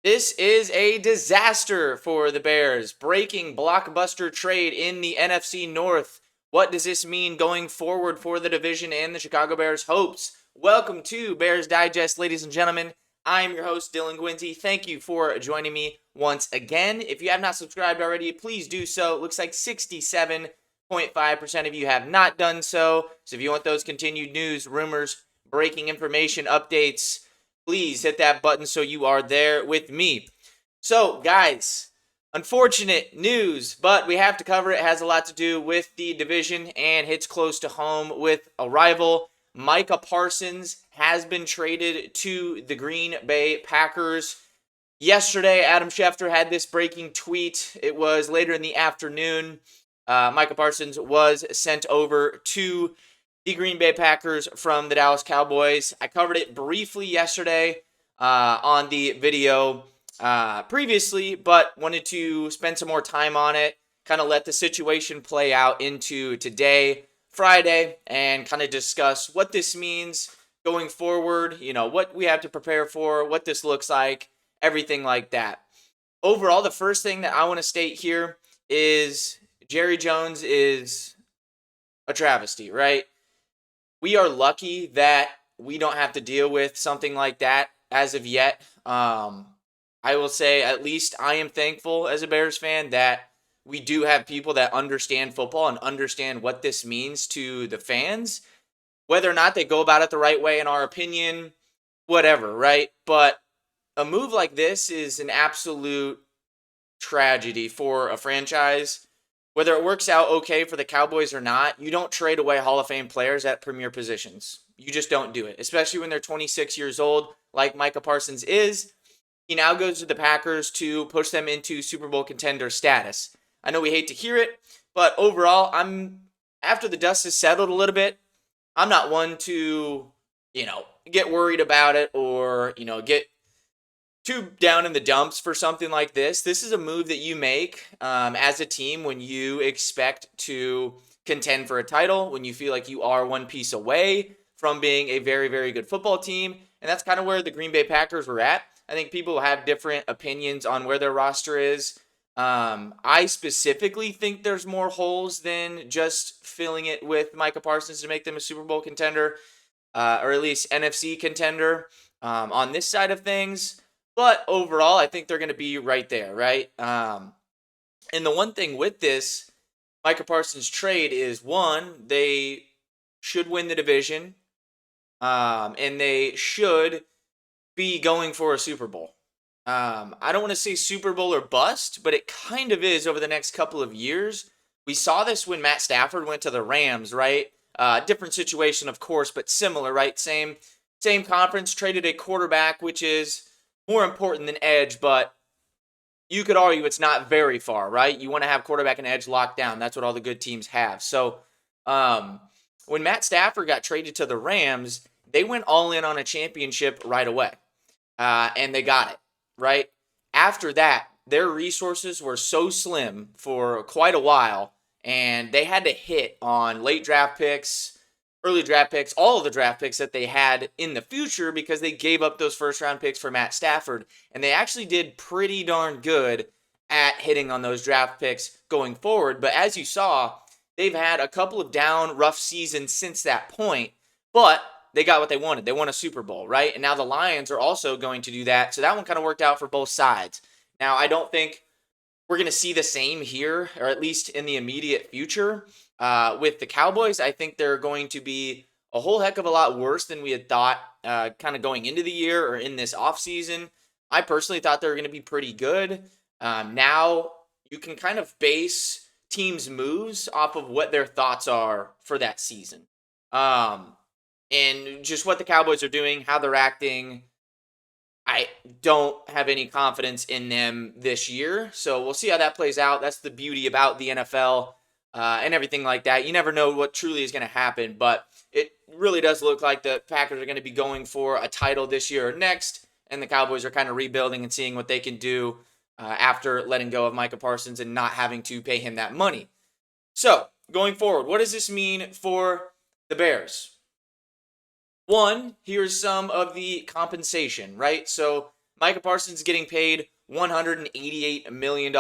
This is a disaster for the Bears. Breaking blockbuster trade in the NFC North. What does this mean going forward for the division and the Chicago Bears' hopes? Welcome to Bears Digest, ladies and gentlemen. I'm your host, Dylan Guinzy. Thank you for joining me once again. If you have not subscribed already, please do so. It looks like 67.5% of you have not done so. So if you want those continued news, rumors, breaking information, updates, please hit that button so you are there with me. So, guys, unfortunate news, but we have to cover it. It has a lot to do with the division and hits close to home with a rival. Micah Parsons has been traded to the Green Bay Packers. Yesterday, Adam Schefter had this breaking tweet. It was later in the afternoon. Micah Parsons was sent over to the Green Bay Packers from the Dallas Cowboys. I covered it briefly yesterday on the video previously, but wanted to spend some more time on it, kind of let the situation play out into today, Friday, and kind of discuss what this means going forward, what we have to prepare for, what this looks like, everything like that. Overall, the first thing that I want to state here is Jerry Jones is a travesty, right? We are lucky that we don't have to deal with something like that as of yet. I will say, at least I am thankful as a Bears fan that we do have people that understand football and understand what this means to the fans. Whether or not they go about it the right way, in our opinion, whatever, right? But a move like this is an absolute tragedy for a franchise. Whether it works out okay for the Cowboys or not, you don't trade away Hall of Fame players at premier positions. You just don't do it, especially when they're 26 years old, like Micah Parsons is. He now goes to the Packers to push them into Super Bowl contender status. I know we hate to hear it, but overall, after the dust has settled a little bit, I'm not one to, get worried about it or, get too down in the dumps for something like this. This is a move that you make as a team when you expect to contend for a title, when you feel like you are one piece away from being a very, very good football team. And that's kind of where the Green Bay Packers were at. I think people have different opinions on where their roster is. I specifically think there's more holes than just filling it with Micah Parsons to make them a Super Bowl contender, or at least NFC contender on this side of things. But overall, I think they're going to be right there, right? And the one thing with this Micah Parsons trade is, one, they should win the division, and they should be going for a Super Bowl. I don't want to say Super Bowl or bust, but it kind of is over the next couple of years. We saw this when Matt Stafford went to the Rams, right? Different situation, of course, but similar, right? Same conference, traded a quarterback, which is more important than edge, but you could argue it's not very far, right? You want to have quarterback and edge locked down. That's what all the good teams have. So when Matt Stafford got traded to the Rams, they went all in on a championship right away, and they got it, right? After that, their resources were so slim for quite a while, and they had to hit on late draft picks, early draft picks, all of the draft picks that they had in the future because they gave up those first round picks for Matt Stafford. And they actually did pretty darn good at hitting on those draft picks going forward. But as you saw, they've had a couple of down, rough seasons since that point. But they got what they wanted. They won a Super Bowl, right? And now the Lions are also going to do that. So that one kind of worked out for both sides. Now, I don't think we're going to see the same here, or at least in the immediate future. With the Cowboys, I think they're going to be a whole heck of a lot worse than we had thought kind of going into the year or in this offseason. I personally thought they were going to be pretty good. Now you can kind of base teams' moves off of what their thoughts are for that season. And just what the Cowboys are doing, how they're acting. I don't have any confidence in them this year. So we'll see how that plays out. That's the beauty about the NFL and everything like that. You never know what truly is going to happen, but it really does look like the Packers are going to be going for a title this year or next, and the Cowboys are kind of rebuilding and seeing what they can do after letting go of Micah Parsons and not having to pay him that money. So going forward, what does this mean for the Bears? One, here's some of the compensation, right? So Micah Parsons is getting paid $188 million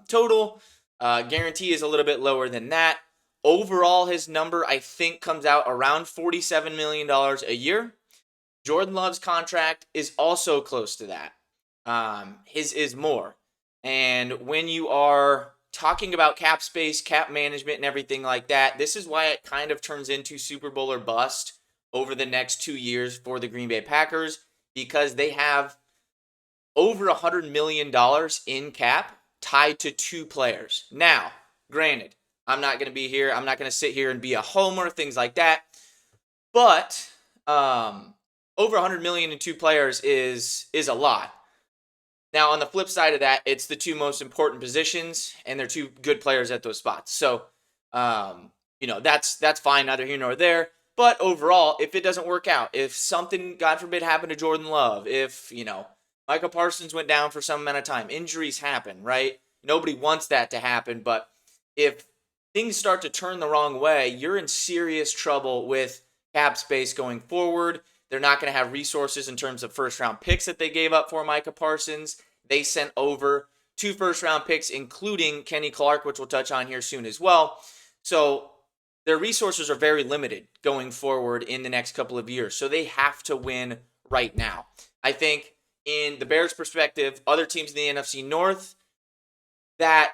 total. Guarantee is a little bit lower than that. Overall, his number, I think, comes out around $47 million a year. Jordan Love's contract is also close to that. His is more. And when you are talking about cap space, cap management, and everything like that, this is why it kind of turns into Super Bowl or bust over the next 2 years for the Green Bay Packers, because they have over $100 million in cap tied to 2 players. Now, granted, I'm not going to be here. I'm not going to sit here and be a homer, things like that. But over $100 million in 2 players is a lot. Now, on the flip side of that, it's the 2 most important positions, and they're 2 good players at those spots. So, that's fine, neither here nor there. But overall, if it doesn't work out, if something, God forbid, happened to Jordan Love, if, Micah Parsons went down for some amount of time, injuries happen, right? Nobody wants that to happen, but if things start to turn the wrong way, you're in serious trouble with cap space going forward. They're not going to have resources in terms of first-round picks that they gave up for Micah Parsons. They sent over 2 first-round picks, including Kenny Clark, which we'll touch on here soon as well. So their resources are very limited going forward in the next couple of years. So they have to win right now. I think in the Bears' perspective, other teams in the NFC North that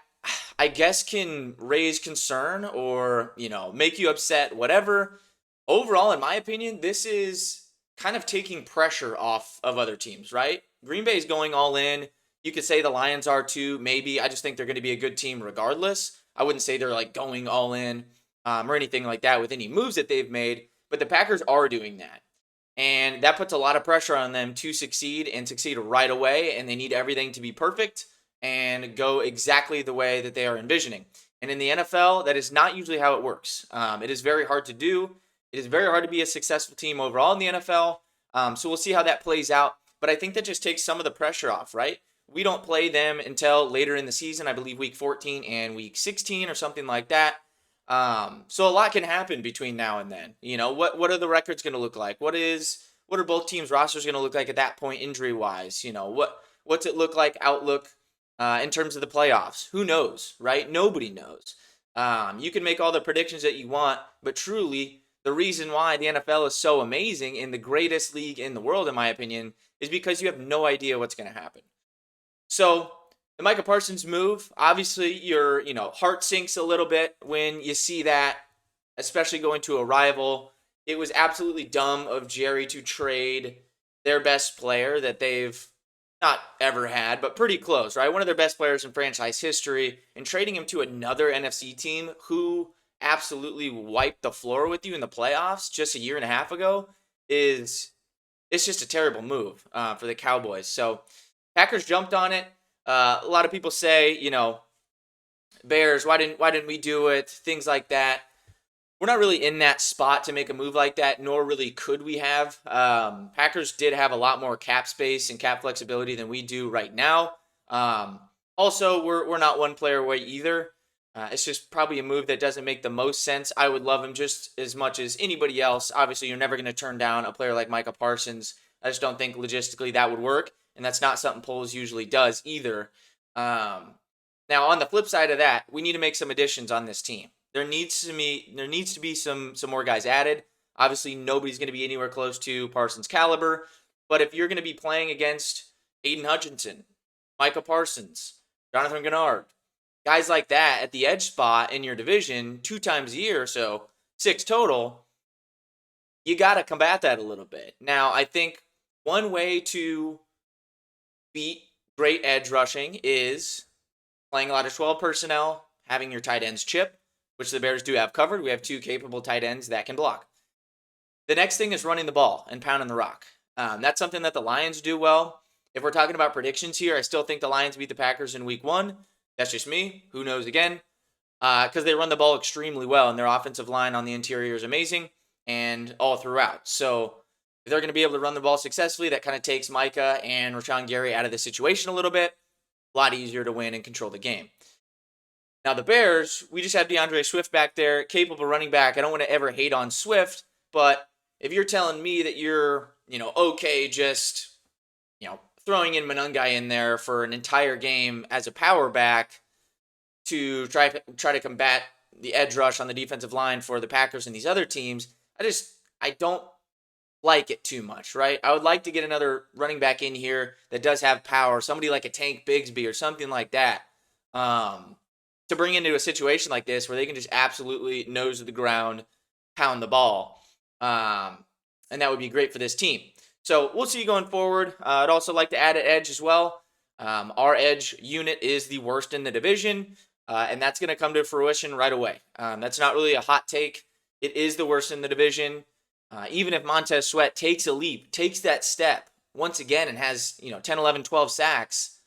I guess can raise concern or, make you upset, whatever. Overall, in my opinion, this is kind of taking pressure off of other teams, right? Green Bay is going all in. You could say the Lions are too, maybe. I just think they're going to be a good team regardless. I wouldn't say they're like going all in or anything like that with any moves that they've made, but the Packers are doing that. And that puts a lot of pressure on them to succeed and succeed right away, and they need everything to be perfect and go exactly the way that they are envisioning. And in the NFL, that is not usually how it works. It is very hard to do. It is very hard to be a successful team overall in the NFL. So we'll see how that plays out. But I think that just takes some of the pressure off, right? We don't play them until later in the season, I believe week 14 and week 16 or something like that. So a lot can happen between now and then. What are the records going to look like? What are both teams' rosters going to look like at that point injury-wise? What's it look like outlook in terms of the playoffs? Who knows, right? Nobody knows. You can make all the predictions that you want, but truly, the reason why the NFL is so amazing and the greatest league in the world, in my opinion, is because you have no idea what's going to happen. So the Micah Parsons move, obviously your heart sinks a little bit when you see that, especially going to a rival. It was absolutely dumb of Jerry to trade their best player that they've not ever had, but pretty close, right? One of their best players in franchise history, and trading him to another NFC team who absolutely wiped the floor with you in the playoffs just a year and a half ago it's just a terrible move for the Cowboys. So Packers jumped on it. A lot of people say, Bears, why didn't we do it? Things like that. We're not really in that spot to make a move like that, nor really could we have. Packers did have a lot more cap space and cap flexibility than we do right now. Also, we're not one player away either. It's just probably a move that doesn't make the most sense. I would love him just as much as anybody else. Obviously, you're never going to turn down a player like Micah Parsons. I just don't think logistically that would work, and that's not something Poles usually does either. Now, on the flip side of that, we need to make some additions on this team. There needs to be some more guys added. Obviously, nobody's going to be anywhere close to Parsons' caliber, but if you're going to be playing against Aiden Hutchinson, Micah Parsons, Jonathan Gennard, guys like that at the edge spot in your division 2 times a year, so 6 total, you got to combat that a little bit. Now, I think one way to beat great edge rushing is playing a lot of 12 personnel, having your tight ends chip, which the Bears do have covered. We have 2 capable tight ends that can block. The next thing is running the ball and pounding the rock. That's something that the Lions do well. If we're talking about predictions here, I still think the Lions beat the Packers in week 1. That's just me. Who knows again? Because they run the ball extremely well, and their offensive line on the interior is amazing and all throughout. So if they're going to be able to run the ball successfully, that kind of takes Micah and Rashawn Gary out of the situation a little bit. A lot easier to win and control the game. Now, the Bears, we just have DeAndre Swift back there, capable running back. I don't want to ever hate on Swift, but if you're telling me that you're, okay, just throwing in Monungai in there for an entire game as a power back to try to combat the edge rush on the defensive line for the Packers and these other teams, I don't like it too much, right? I would like to get another running back in here that does have power, somebody like a Tank Bigsby or something like that, to bring into a situation like this where they can just absolutely nose to the ground, pound the ball. And that would be great for this team. So we'll see going forward. I'd also like to add an edge as well. Our edge unit is the worst in the division, and that's going to come to fruition right away. That's not really a hot take. It is the worst in the division. Even if Montez Sweat takes a leap, takes that step once again and has 10, 11, 12 sacks,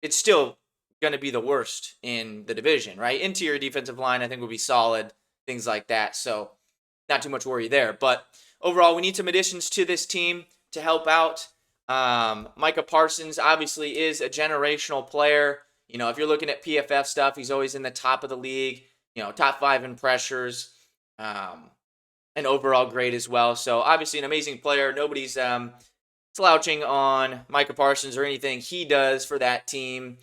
it's still going to be the worst in the division, right? Interior defensive line, I think, will be solid, things like that. So not too much worry there. But overall, we need some additions to this team to help out. Micah Parsons obviously is a generational player. If you're looking at PFF stuff, he's always in the top of the league, top 5 in pressures, and overall grade as well. So obviously an amazing player. Nobody's slouching on Micah Parsons or anything he does for that team.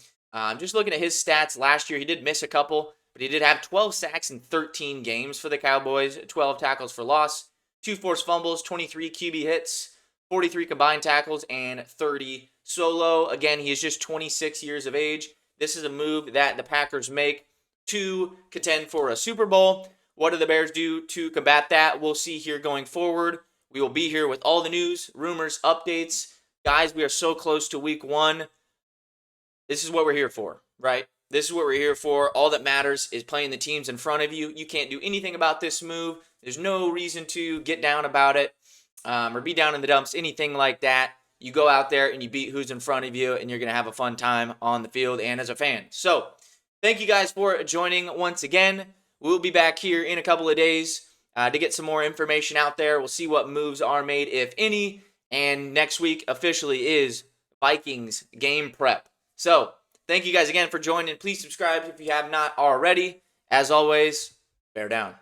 Just looking at his stats last year, he did miss a couple, but he did have 12 sacks in 13 games for the Cowboys, 12 tackles for loss, 2 forced fumbles, 23 QB hits, 43 combined tackles, and 30 solo. Again, he is just 26 years of age. This is a move that the Packers make to contend for a Super Bowl. What do the Bears do to combat that? We'll see here going forward. We will be here with all the news, rumors, updates. Guys, we are so close to week 1. This is what we're here for, right? This is what we're here for. All that matters is playing the teams in front of you. You can't do anything about this move. There's no reason to get down about it or be down in the dumps, anything like that. You go out there and you beat who's in front of you, and you're going to have a fun time on the field and as a fan. So thank you guys for joining once again. We'll be back here in a couple of days to get some more information out there. We'll see what moves are made, if any. And next week officially is Vikings game prep. So thank you guys again for joining. Please subscribe if you have not already. As always, bear down.